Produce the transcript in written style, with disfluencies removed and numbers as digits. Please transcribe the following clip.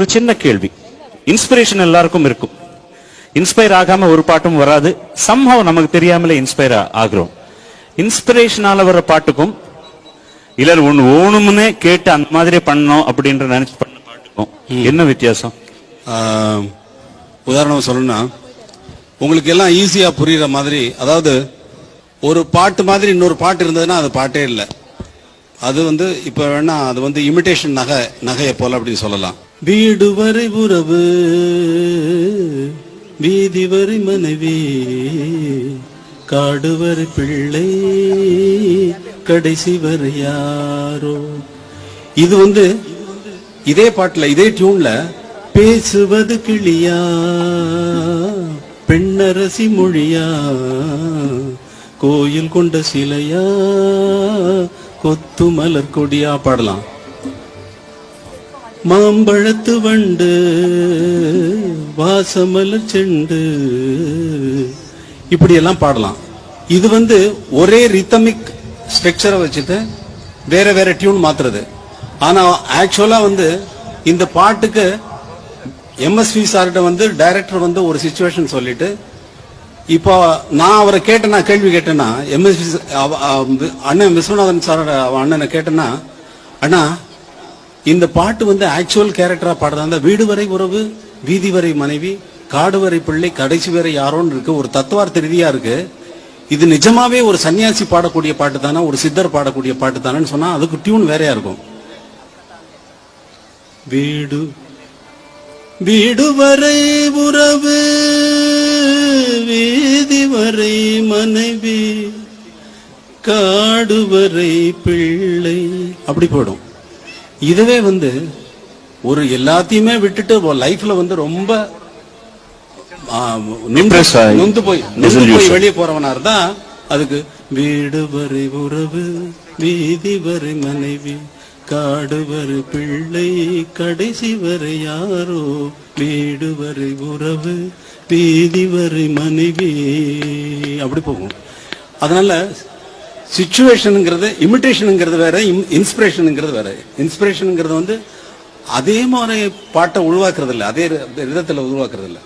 ஒரு சின்ன கேள்வி. இன்ஸ்பிரேஷன் எல்லாருக்கும் இருக்கும். இன்ஸ்பயர் ஆகாம ஒரு பாட்டும் வராது. சம்ஹவ் நமக்கு தெரியாமலே இன்ஸ்பயர் ஆகிறோம். இன்ஸ்பிரேஷனால வர பாட்டுக்கும் இல்ல ஒண்ணு ஓணும்னே கேட்டு அந்த மாதிரி பண்ணணும் அப்படின்ற நினைச்சு பண்ண பாட்டுக்கும் என்ன வித்தியாசம்? உதாரணம் சொல்லணும்னா உங்களுக்கு எல்லாம் ஈஸியா புரியுற மாதிரி, அதாவது ஒரு பாட்டு மாதிரி இன்னொரு பாட்டு இருந்ததுன்னா அது பாட்டே இல்லை. அது இப்ப வேணா அது இமிடேஷன் நகையை போல அப்படின்னு சொல்லலாம். வீடு வரை உறவு, வீதி வரை மனைவி, காடு வரை பிள்ளை, கடைசி வரை யாரோ. இது இதே பாட்டுல இதே டியூன்ல பேசுவது கிளியா பெண்ணரசி மொழியா, கோயில் கொண்ட சிலையா, கொத்து மலர் கொடியா பாடலாம். மாம்பழத்து வண்டு, வாசமலர் செண்டு, இப்படி எல்லாம் பாடலாம். இது ஒரே ரித்தமிக் ஸ்ட்ரக்சரை வச்சுட்டு வேற வேற டியூன் மாத்துறது. ஆனா ஆக்சுவலா இந்த பாட்டுக்கு எம்எஸ்வி சார்கிட்ட டைரக்டர் ஒரு சிச்சுவேஷன் சொல்லிட்டு, இப்போ நான் அவரை கேட்டேன்னா, கேள்வி கேட்டேன்னா, எம்எஸ்வி அண்ணன் விஸ்வநாதன் சார் அண்ணனை கேட்டேன்னா, அண்ணா இந்த பாட்டு ஆக்சுவல் கேரக்டரா பாடுறதா, வீடு வரை உறவு, வீதி வரை மனைவி, காடு வரை பிள்ளை, கடைசி வரை யாரோன்னு இருக்கு, ஒரு தத்துவார்த்த ரீதியா இருக்கு. இது நிஜமாவே ஒரு சன்னியாசி பாடக்கூடிய பாட்டு தானே, ஒரு சித்தர் பாடக்கூடிய பாட்டு தானேன்னு சொன்னா அதுக்கு டியூன் வேறையா இருக்கும். வீடு வீடு வரை உறவு, வீதி வரை மனைவி, காடு வரை பிள்ளை, அப்படி போயிடும். இதுவே ஒரு எல்லாத்தையுமே விட்டுட்டு லைஃப்ல ரொம்ப நொந்து போய் வெளியே போறவனா இருந்தா அதுக்கு வீடு வரை உறவு, வீதி வரை மனைவி, காடு வரை பிள்ளை, கடைசி வரை யாரோ, வீடு வரை உறவு, வீதி வரை மனைவி, அப்படி போகும். அதனால சிச்சுவேஷனுங்கிறது, இமிடேஷனுங்கிறது வேற, இன்ஸ்பிரேஷனுங்கிறது வேற. இன்ஸ்பிரேஷனுங்கிறது அதே மாதிரி பாட்டை உருவாக்குறது இல்லை, அதே விதத்துல உருவாக்குறது இல்லை.